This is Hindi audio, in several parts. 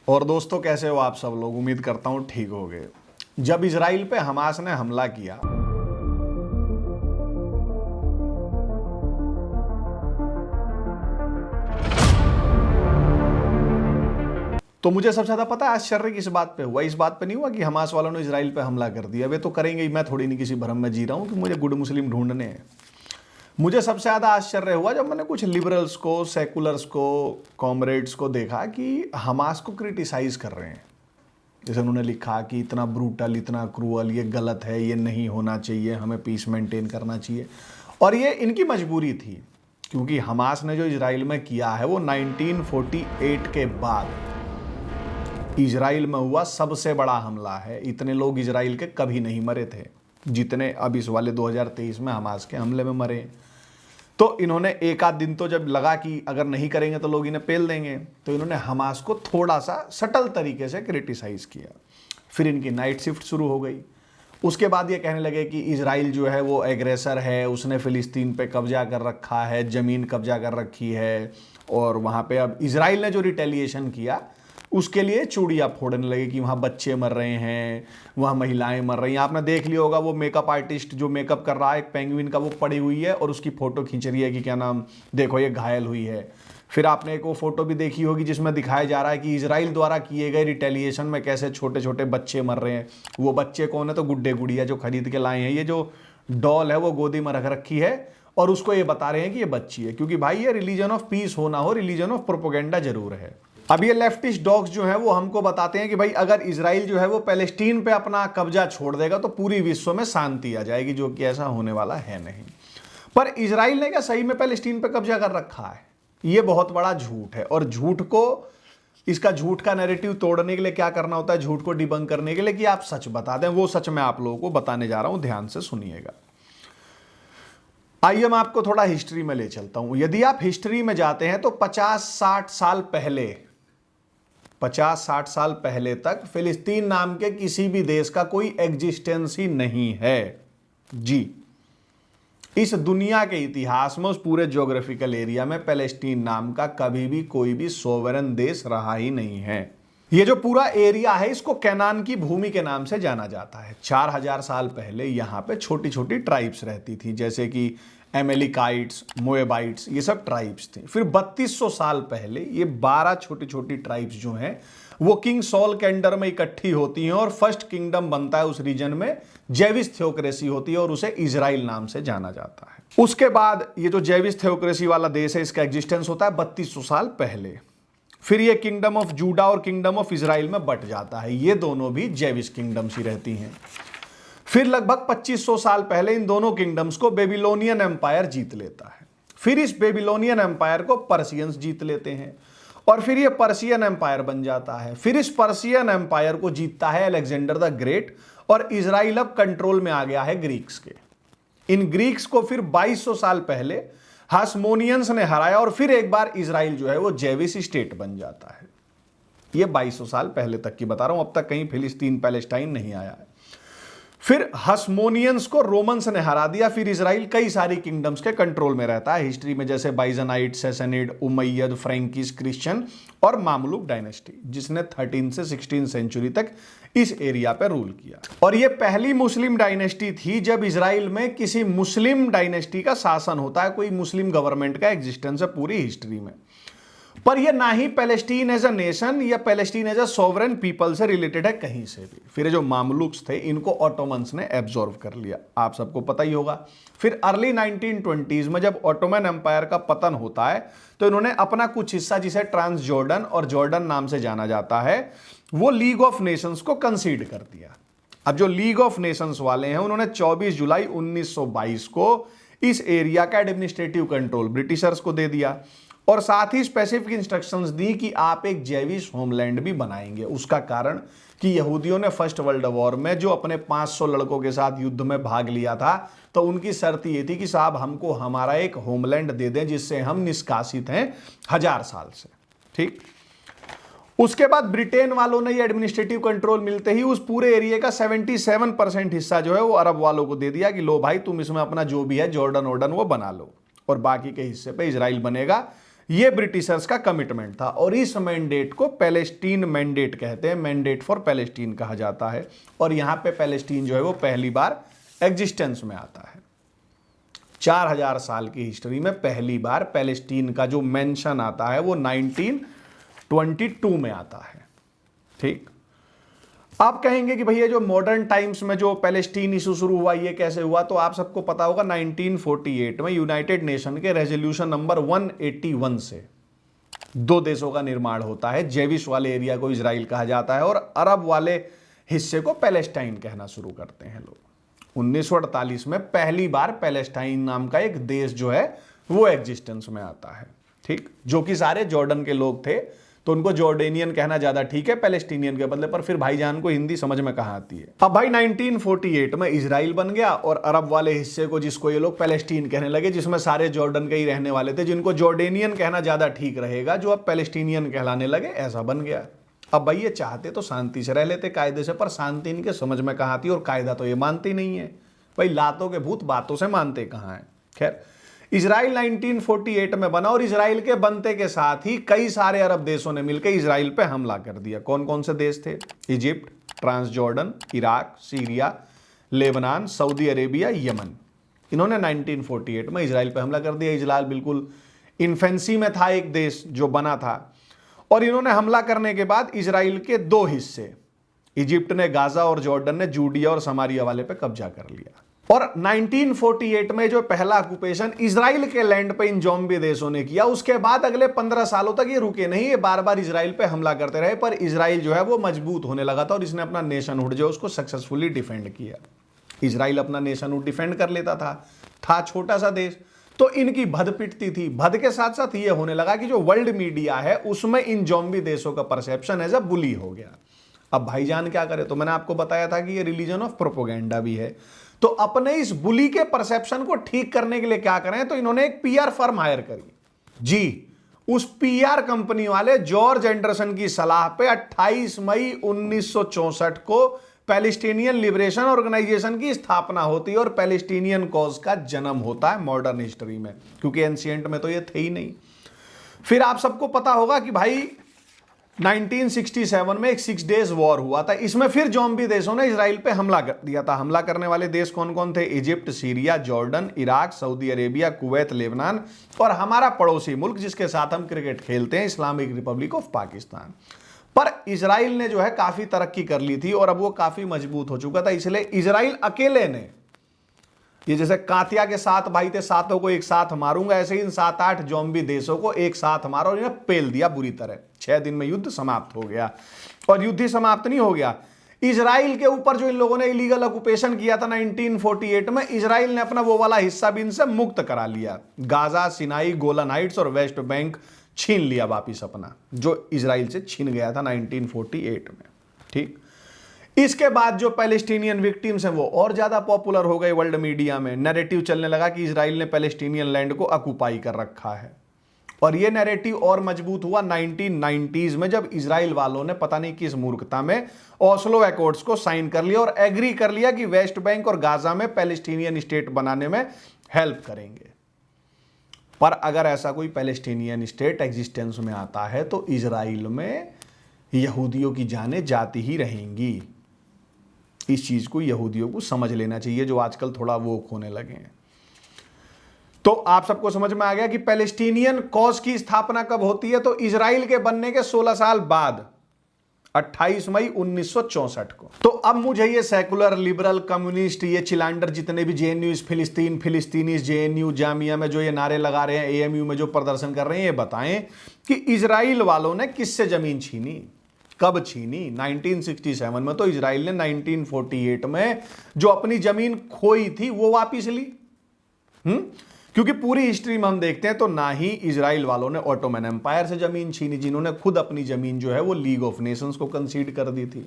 और दोस्तों, कैसे हो आप सब लोग? उम्मीद करता हूँ ठीक हो गए। जब इजराइल पे हमास ने हमला किया तो मुझे सबसे ज्यादा पता है आश्चर्य किस बात पे हुआ। इस बात पे नहीं हुआ कि हमास वालों ने इजराइल पे हमला कर दिया, वे तो करेंगे ही, मैं थोड़ी नहीं किसी भ्रम में जी रहा हूँ कि मुझे गुड मुस्लिम ढूंढने हैं। मुझे सबसे ज्यादा आश्चर्य हुआ जब मैंने कुछ लिबरल्स को, सेकुलर्स को, कॉमरेड्स को देखा कि हमास को क्रिटिसाइज कर रहे हैं। जैसे उन्होंने लिखा कि इतना ब्रूटल, इतना क्रूअल, ये गलत है, ये नहीं होना चाहिए, हमें पीस मेंटेन करना चाहिए। और ये इनकी मजबूरी थी, क्योंकि हमास ने जो इजराइल में किया है वो 1948 के बाद इजराइल में हुआ सबसे बड़ा हमला है। इतने लोग इजराइल के कभी नहीं मरे थे जितने अब इस वाले 2023 में हमास के हमले में मरे। तो इन्होंने एक आध दिन तो जब लगा कि अगर नहीं करेंगे तो लोग इन्हें पेल देंगे, तो इन्होंने हमास को थोड़ा सा सटल तरीके से क्रिटिसाइज किया। फिर इनकी नाइट शिफ्ट शुरू हो गई। उसके बाद ये कहने लगे कि इजराइल जो है वो एग्रेसर है, उसने फिलिस्तीन पे कब्जा कर रखा है, ज़मीन कब्जा कर रखी है, और वहाँ पे अब इजराइल ने जो रिटेलिएशन किया उसके लिए चूड़ियाँ फोड़ने लगे कि वहाँ बच्चे मर रहे हैं, वहाँ महिलाएं मर रही हैं। आपने देख लिया होगा वो मेकअप आर्टिस्ट जो मेकअप कर रहा है एक पेंगुइन का, वो पड़ी हुई है और उसकी फ़ोटो खींच रही है कि क्या नाम, देखो ये घायल हुई है। फिर आपने एक वो फोटो भी देखी होगी जिसमें दिखाया जा रहा है कि इजराइल द्वारा किए गए रिटेलिएशन में कैसे छोटे छोटे बच्चे मर रहे हैं। वो बच्चे कौन है? तो गुड्डे गुड़िया जो खरीद के लाए हैं। ये जो डॉल है वो गोदी में रख रखी है और उसको ये बता रहे हैं कि ये बच्ची है, क्योंकि भाई ये रिलीजन ऑफ पीस हो ना हो, रिलीजन ऑफ प्रोपोगेंडा जरूर है। अब ये लेफ्टिस्ट डॉग्स जो हैं वो हमको बताते हैं कि भाई अगर इजराइल जो है वो पैलेस्टीन पे अपना कब्जा छोड़ देगा तो पूरी विश्व में शांति आ जाएगी, जो कि ऐसा होने वाला है नहीं। पर इजराइल ने क्या सही में पैलेस्टीन पे कब्जा कर रखा है? ये बहुत बड़ा झूठ है। और झूठ को, इसका झूठ का नैरेटिव तोड़ने के लिए क्या करना होता है, झूठ को डिबंक करने के लिए, कि आप सच बता दें। वो सच मैं आप लोगों को बताने जा रहा हूं, ध्यान से सुनिएगा। आइए मैं आपको थोड़ा हिस्ट्री में ले चलता हूं। यदि आप हिस्ट्री में जाते हैं तो 50-60 साल पहले, 50-60 साल पहले तक फिलिस्तीन नाम के किसी भी देश का कोई एग्जिस्टेंस ही नहीं है जी। इस दुनिया के इतिहास में, उस पूरे ज्योग्राफिकल एरिया में पैलेस्टीन नाम का कभी भी कोई भी सोवरेन देश रहा ही नहीं है। ये जो पूरा एरिया है इसको कैनान की भूमि के नाम से जाना जाता है। 4000 साल पहले यहाँ पे छोटी छोटी ट्राइब्स रहती थी, जैसे कि एमेलिकाइट्स, मोएबाइट्स, ये सब ट्राइब्स थे। फिर 3200 साल पहले ये 12 छोटी छोटी ट्राइब्स जो हैं वो किंग सॉल के अंडर में इकट्ठी होती हैं और फर्स्ट किंगडम बनता है उस रीजन में। जेविस थियोक्रेसी होती है और उसे इजराइल नाम से जाना जाता है। उसके बाद ये जो जेविस थियोक्रेसी वाला देश है इसका एग्जिस्टेंस होता है 3200 साल पहले। फिर ये किंगडम ऑफ जूडा और किंगडम ऑफ इजराइल में बट जाता है। ये दोनों भी जेविस किंगडम्स ही रहती हैं। फिर लगभग 2500 साल पहले इन दोनों किंगडम्स को बेबीलोनियन एम्पायर जीत लेता है। फिर इस बेबीलोनियन एम्पायर को पर्शियंस जीत लेते हैं और फिर ये पर्शियन एम्पायर बन जाता है। फिर इस पर्शियन एम्पायर को जीतता है अलेक्जेंडर द ग्रेट और इजराइल अब कंट्रोल में आ गया है ग्रीक्स के। इन ग्रीक्स को फिर 2200 साल पहले हास्मोनियंस ने हराया और फिर एक बार इजराइल जो है वो जेविस स्टेट बन जाता है। ये 2200 साल पहले तक की बता रहा हूं, अब तक कहीं फिलिस्तीन पैलेस्टाइन नहीं आया है। फिर हास्मोनियंस को रोमन्स ने हरा दिया। फिर इजराइल कई सारी किंगडम्स के कंट्रोल में रहता है हिस्ट्री में, जैसे बाइजनाइट, सैसनिड, उमैयद, फ्रैंकिश, क्रिश्चियन और मामलुक डायनेस्टी, जिसने 13 से 16 सेंचुरी तक इस एरिया पर रूल किया। और यह पहली मुस्लिम डायनेस्टी थी जब इजराइल में किसी मुस्लिम डायनेस्टी का शासन होता है, कोई मुस्लिम गवर्नमेंट का एग्जिस्टेंस है पूरी हिस्ट्री में। पर यह ना ही पैलेस्टीन एज अ नेशन या Palestine as a sovereign people से रिलेटेड है कहीं से भी। फिर जो मामलुक्स थे इनको ऑटोमन्स ने एब्जॉर्व कर लिया, आप सबको पता ही होगा। फिर अर्ली 1920s में जब ऑटोमन एम्पायर का पतन होता है तो इन्होंने अपना कुछ हिस्सा, जिसे ट्रांस जॉर्डन और जॉर्डन नाम से जाना जाता है, वो लीग ऑफ नेशंस को कंसीड कर दिया। अब जो लीग ऑफ नेशंस वाले हैं उन्होंने 24 जुलाई 1922 को इस एरिया का एडमिनिस्ट्रेटिव कंट्रोल ब्रिटिशर्स को दे दिया और साथ ही स्पेसिफिक इंस्ट्रक्शंस दी कि आप एक जेविश होमलैंड भी बनाएंगे। उसका कारण कि यहूदियों ने फर्स्ट वर्ल्ड वॉर में जो अपने 500 लड़कों के साथ युद्ध में भाग लिया था, तो उनकी शर्त ये थी कि साहब हमको हमारा एक होमलैंड दे दें जिससे हम निष्कासित हैं 1000 साल से। ठीक, उसके बाद ब्रिटेन वालों ने ये एडमिनिस्ट्रेटिव कंट्रोल मिलते ही उस पूरे एरिया का 77% हिस्सा जो है वो अरब वालों को दे दिया कि लो भाई तुम इसमें अपना जो भी है जॉर्डन वो बना लो और बाकी के हिस्से पे इजराइल बनेगा। ये ब्रिटिशर्स का कमिटमेंट था और इस मैंडेट को पैलेस्टीन मैंडेट कहते हैं, मैंडेट फॉर पैलेस्टीन कहा जाता है। और यहां पे पैलेस्टीन जो है वो पहली बार एग्जिस्टेंस में आता है। 4000 साल की हिस्ट्री में पहली बार पैलेस्टीन का जो मेंशन आता है वो 1922 में आता है। ठीक, आप कहेंगे कि भैया जो मॉडर्न टाइम्स में जो पैलेस्टीन इशू शुरू हुआ ये कैसे हुआ, तो आप सबको पता होगा 1948 में यूनाइटेड नेशन के रेजोल्यूशन नंबर 181 से दो देशों का निर्माण होता है। जेविश वाले एरिया को इजराइल कहा जाता है और अरब वाले हिस्से को पैलेस्टाइन कहना शुरू करते हैं लोग। 1948 में पहली बार पैलेस्टाइन नाम का एक देश जो है वो एग्जिस्टेंस में आता है। ठीक, जो कि सारे जॉर्डन के लोग थे तो उनको जॉर्डेनियन कहना ज्यादा ठीक है पैलेस्टीनियन के बदले, पर फिर भाईजान को हिंदी समझ में कहां आती है। अब भाई 1948 में इजराइल बन गया और अरब वाले हिस्से को जिसको ये लोग पैलेस्टीन कहने लगे, जिसमें सारे जॉर्डन के ही रहने वाले थे, जिनको जॉर्डेनियन कहना ज्यादा ठीक रहेगा, जो अब पैलेस्टीनियन कहलाने लगे, ऐसा बन गया। अब भाई ये चाहते तो शांति से रह लेते कायदे से, पर शांति इनके समझ में कहां आती और कायदा तो ये मानती नहीं है। भाई लातों के भूत बातों से मानते कहां है। खैर, इजराइल 1948 में बना और इजराइल के बनते के साथ ही कई सारे अरब देशों ने मिलकर इजराइल पे हमला कर दिया। कौन कौन से देश थे? Egypt, Transjordan, Iraq, Syria, Lebanon, Saudi Arabia, Yemen. इन्होंने 1948 में इजराइल पे हमला कर दिया। इजराइल बिल्कुल इन्फेंसी में था, एक देश जो बना था, और इन्होंने हमला करने के बाद इजराइल के दो हिस्से, इजिप्ट ने गाजा और जॉर्डन ने जूडिया और समारिया वाले पे कब्जा कर लिया। और 1948 में जो पहला ऑक्यूपेशन इजराइल के लैंड पे इन ज़ॉम्बी देशों ने किया, उसके बाद अगले 15 सालों तक ये रुके नहीं, ये बार बार इजराइल पे हमला करते रहे। पर इजराइल जो है वो मजबूत होने लगा था और इसने अपना नेशनहुड जो उसको सक्सेसफुली डिफेंड किया। इजराइल अपना नेशनहुड डिफेंड कर लेता था छोटा सा देश, तो इनकी भद पिटती थी। भद के साथ साथ ये होने लगा कि जो वर्ल्ड मीडिया है उसमें इन ज़ॉम्बी देशों का परसेप्शन एज अ बुली हो गया। अब भाईजान क्या करे, तो मैंने आपको बताया था कि ये रिलीजन ऑफ प्रोपोगेंडा भी है। तो अपने इस बुली के परसेप्शन को ठीक करने के लिए क्या करें, तो इन्होंने एक पीआर फर्म हायर करी जी। उस पीआर कंपनी वाले जॉर्ज एंडरसन की सलाह पे 28 मई 1964 को पैलेस्टीनियन लिबरेशन ऑर्गेनाइजेशन की स्थापना होती है और पैलेस्टीनियन कॉज का जन्म होता है मॉडर्न हिस्ट्री में, क्योंकि एंशिएंट में तो ये थे ही नहीं। फिर आप सबको पता होगा कि भाई 1967 में एक 6 डेज वॉर हुआ था। इसमें फिर ज़ॉम्बी देशों ने इजराइल पे हमला कर दिया था। हमला करने वाले देश कौन कौन थे? Egypt, Syria, Jordan, Iraq, Saudi Arabia, Kuwait, Lebanon और हमारा पड़ोसी मुल्क जिसके साथ हम क्रिकेट खेलते हैं, इस्लामिक रिपब्लिक ऑफ पाकिस्तान। पर इजराइल ने जो है काफी तरक्की कर ली थी और अब वो काफी मजबूत हो चुका था, इसलिए इजराइल अकेले ने, ये जैसे कातिया के 7 भाई थे, 7 को एक साथ मारूंगा, ऐसे ही इन 7-8 ज़ॉम्बी देशों को एक साथ मारा और इन्हें पेल दिया बुरी तरह। 6 दिन में युद्ध समाप्त हो गया। और युद्ध ही समाप्त नहीं हो गया, इजराइल के ऊपर जो इन लोगों ने इलीगल ऑक्यूपेशन किया था 1948 में, इजराइल ने अपना वो वाला हिस्सा भी इनसे मुक्त करा लिया। गाजा, सिनाई, गोलन हाइट्स और वेस्ट बैंक छीन लिया वापिस अपना, जो इजराइल से छीन गया था 1948 में। ठीक, इसके बाद जो पैलेस्टीनियन विक्टिम्स हैं वो और ज्यादा पॉपुलर हो गए वर्ल्ड मीडिया में। नैरेटिव चलने लगा कि इजराइल ने पैलेस्टीनियन लैंड को ऑक्यूपाई कर रखा है। और ये नैरेटिव और मजबूत हुआ 1990s में, जब इजराइल वालों ने पता नहीं किस मूर्खता में ओस्लो एकॉर्ड्स को साइन कर लिया और एग्री कर लिया कि वेस्ट बैंक और गाजा में पैलेस्टीनियन स्टेट बनाने में हेल्प करेंगे। पर अगर ऐसा कोई पैलेस्टीनियन स्टेट एग्जिस्टेंस में आता है तो इजराइल में यहूदियों की जानें जाती ही रहेंगी। इस चीज को यहूदियों को समझ लेना चाहिए, जो आजकल थोड़ा वोक होने लगे हैं। तो आप सबको समझ में आ गया कि पैलेस्टीनियन कॉज की स्थापना कब होती है, तो इजराइल के बनने के 16 साल बाद 28 मई 1964 को। तो अब मुझे ये सेकुलर, लिबरल, कम्युनिस्ट, ये चिलांडर जितने भी जेएनयू फिलिस्तीन, फिलिस्तीनीज, जेएनयू, जामिया में जो ये नारे लगा रहे हैं, एएमयू में जो प्रदर्शन कर रहे हैं, ये बताएं कि इजराइल वालों ने किससे जमीन छीनी, कब छीनी? 1967 में। तो इजराइल ने 1948 में जो अपनी जमीन खोई थी वो वापिस ली। क्योंकि पूरी हिस्ट्री में हम देखते हैं तो ना ही इजराइल वालों ने ऑटोमन एम्पायर से जमीन छीनी, जिन्होंने खुद अपनी जमीन जो है वो लीग ऑफ नेशंस को कंसीड कर दी थी,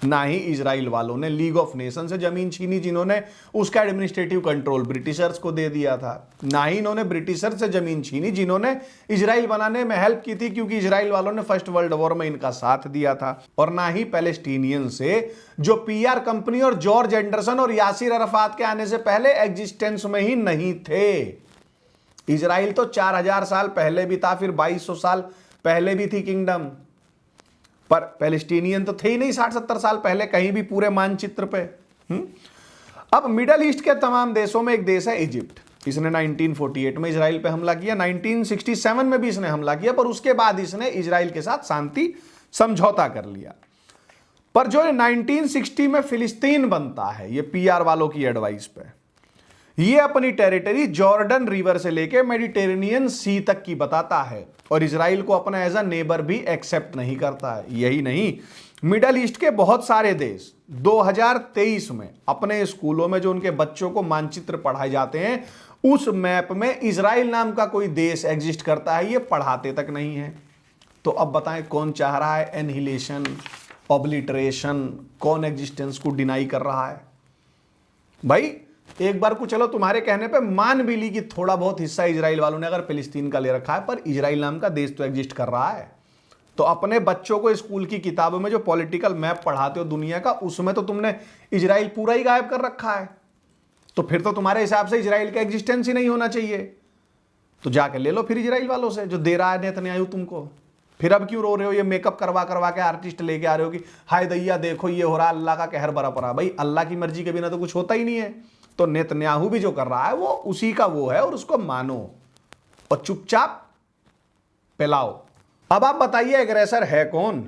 ना ही इजराइल वालों ने लीग ऑफ नेशंस से जमीन छीनी, जिन्होंने उसका एडमिनिस्ट्रेटिव कंट्रोल ब्रिटिशर्स को दे दिया था, ना ही इन्होंने ब्रिटिशर्स से जमीन छीनी जिन्होंने इजराइल बनाने में हेल्प की थी, क्योंकि इजराइल वालों ने फर्स्ट वर्ल्ड वॉर में इनका साथ दिया था, और ना ही पैलेस्टीनियन से जो पीआर कंपनी और जॉर्ज एंडरसन और यासिर अराफात के आने से पहले एग्जिस्टेंस में ही नहीं थे। इजराइल तो 4000 साल पहले भी था, फिर 2200 साल पहले भी थी किंगडम, पर पैलेस्टीनियन तो थे ही नहीं 60-70 साल पहले कहीं भी पूरे मानचित्र पे। अब मिडल ईस्ट के तमाम देशों में एक देश है इजिप्ट। इसने 1948 में इजराइल पे हमला किया, 1967 में भी इसने हमला किया, पर उसके बाद इसने इजराइल के साथ शांति समझौता कर लिया। पर जो 1960 में फिलिस्तीन बनता है, ये पीआर वालों की एडवाइस पे, ये अपनी टेरिटरी जॉर्डन रिवर से लेके मेडिटेरेनियन सी तक की बताता है और इजराइल को अपना एज अ नेबर भी एक्सेप्ट नहीं करता है। यही नहीं, मिडल ईस्ट के बहुत सारे देश 2023 में अपने स्कूलों में जो उनके बच्चों को मानचित्र पढ़ाए जाते हैं, उस मैप में इजराइल नाम का कोई देश एग्जिस्ट करता है, ये पढ़ाते तक नहीं है। तो अब बताएं कौन चाह रहा है एनहिलेशन, ऑब्लिटरेशन, कौन एग्जिस्टेंस को डिनाई कर रहा है? भाई एक बार को चलो तुम्हारे कहने पे मान भी ली कि थोड़ा बहुत हिस्सा इजराइल वालों ने अगर फिलिस्तीन का ले रखा है, पर इजराइल नाम का देश तो एग्जिस्ट कर रहा है। तो अपने बच्चों को स्कूल की किताबों में जो पॉलिटिकल मैप पढ़ाते हो दुनिया का, उसमें तो तुमने इजराइल पूरा ही गायब कर रखा है। तो फिर तो तुम्हारे हिसाब से इजराइल का एग्जिस्टेंस ही नहीं होना चाहिए। तो जाके ले लो फिर इजराइल वालों से, जो दे रहा है नेतन्याहू तुमको। फिर अब क्यों रो रहे हो? ये मेकअप करवा करवा के आर्टिस्ट लेके आ रहे हो कि हाय दैया देखो ये हो रहा, अल्लाह का कहर बरा पड़ा। भाई अल्लाह की मर्जी के बिना तो कुछ होता ही नहीं है। तो नेतन्याहू भी जो कर रहा है वो उसी का वो है, और उसको मानो और चुपचाप पिलाओ। अब आप बताइए एग्रेसर है कौन?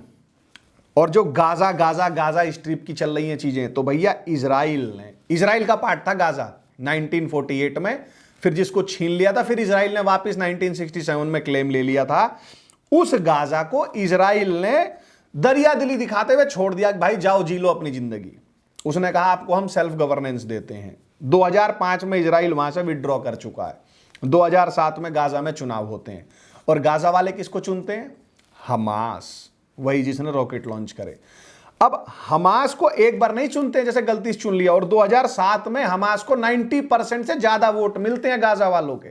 और जो गाजा स्ट्रिप की चल रही हैं चीजें, तो भैया इजराइल का पार्ट था गाजा 1948 में, फिर जिसको छीन लिया था, फिर इजराइल ने वापस 1967 में क्लेम ले लिया था। उस गाजा को इजराइल ने दरिया दिली दिखाते हुए छोड़ दिया कि भाई जाओ जी लो अपनी जिंदगी। उसने कहा आपको हम सेल्फ गवर्नेंस देते हैं। 2005 में इजराइल वहां से विड्रॉ कर चुका है। 2007 में गाजा में चुनाव होते हैं, और गाजा वाले किसको चुनते हैं? हमास, वही जिसने रॉकेट लॉन्च करे। अब हमास को एक बार नहीं चुनते जैसे गलती से चुन लिया, और 2007 में हमास को 90% से ज्यादा वोट मिलते हैं गाजा वालों के।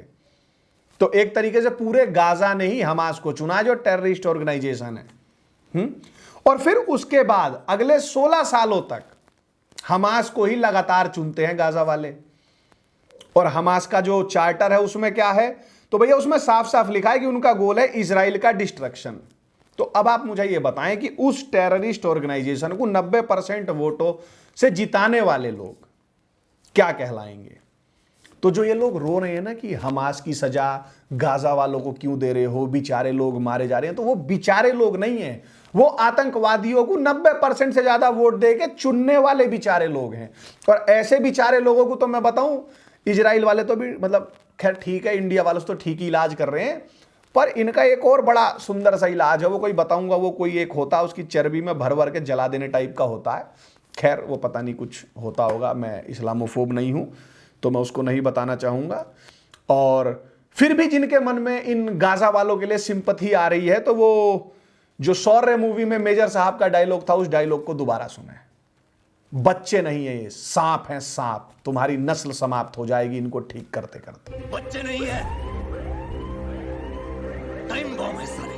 तो एक तरीके से पूरे गाजा ने ही हमास को चुना, जो टेररिस्ट ऑर्गेनाइजेशन है। और फिर उसके बाद अगले 16 सालों तक हमास को ही लगातार चुनते हैं गाजा वाले। और हमास का जो चार्टर है उसमें क्या है? तो भैया उसमें साफ साफ लिखा है कि उनका गोल है इजराइल का डिस्ट्रक्शन। तो अब आप मुझे यह बताएं कि उस टेररिस्ट ऑर्गेनाइजेशन को 90% वोटों से जिताने वाले लोग क्या कहलाएंगे? तो जो ये लोग रो रहे हैं ना कि हमास की सजा गाजा वालों को क्यों दे रहे हो, बेचारे लोग मारे जा रहे हैं, तो वो बेचारे लोग नहीं है, वो आतंकवादियों को 90% से ज्यादा वोट देके चुनने वाले बेचारे लोग हैं। और ऐसे बेचारे लोगों को तो मैं बताऊं, इजराइल वाले तो भी मतलब खैर ठीक है, इंडिया वालों से तो ठीक ही इलाज कर रहे हैं, पर इनका एक और बड़ा सुंदर सा इलाज है। वो कोई बताऊंगा, वो कोई एक होता है उसकी चर्बी में भर भर के जला देने टाइप का होता है। खैर वो पता नहीं कुछ होता होगा, मैं इस्लामोफोब नहीं हूं तो मैं उसको नहीं बताना चाहूंगा। और फिर भी जिनके मन में इन गाजा वालों के लिए सिंपथी आ रही है, तो वो जो शौर्य मूवी में मेजर साहब का डायलॉग था, उस डायलॉग को दोबारा सुने। बच्चे नहीं है ये, सांप है सांप, तुम्हारी नस्ल समाप्त हो जाएगी इनको ठीक करते करते। बच्चे नहीं है, टाइम बॉम्ब है साले।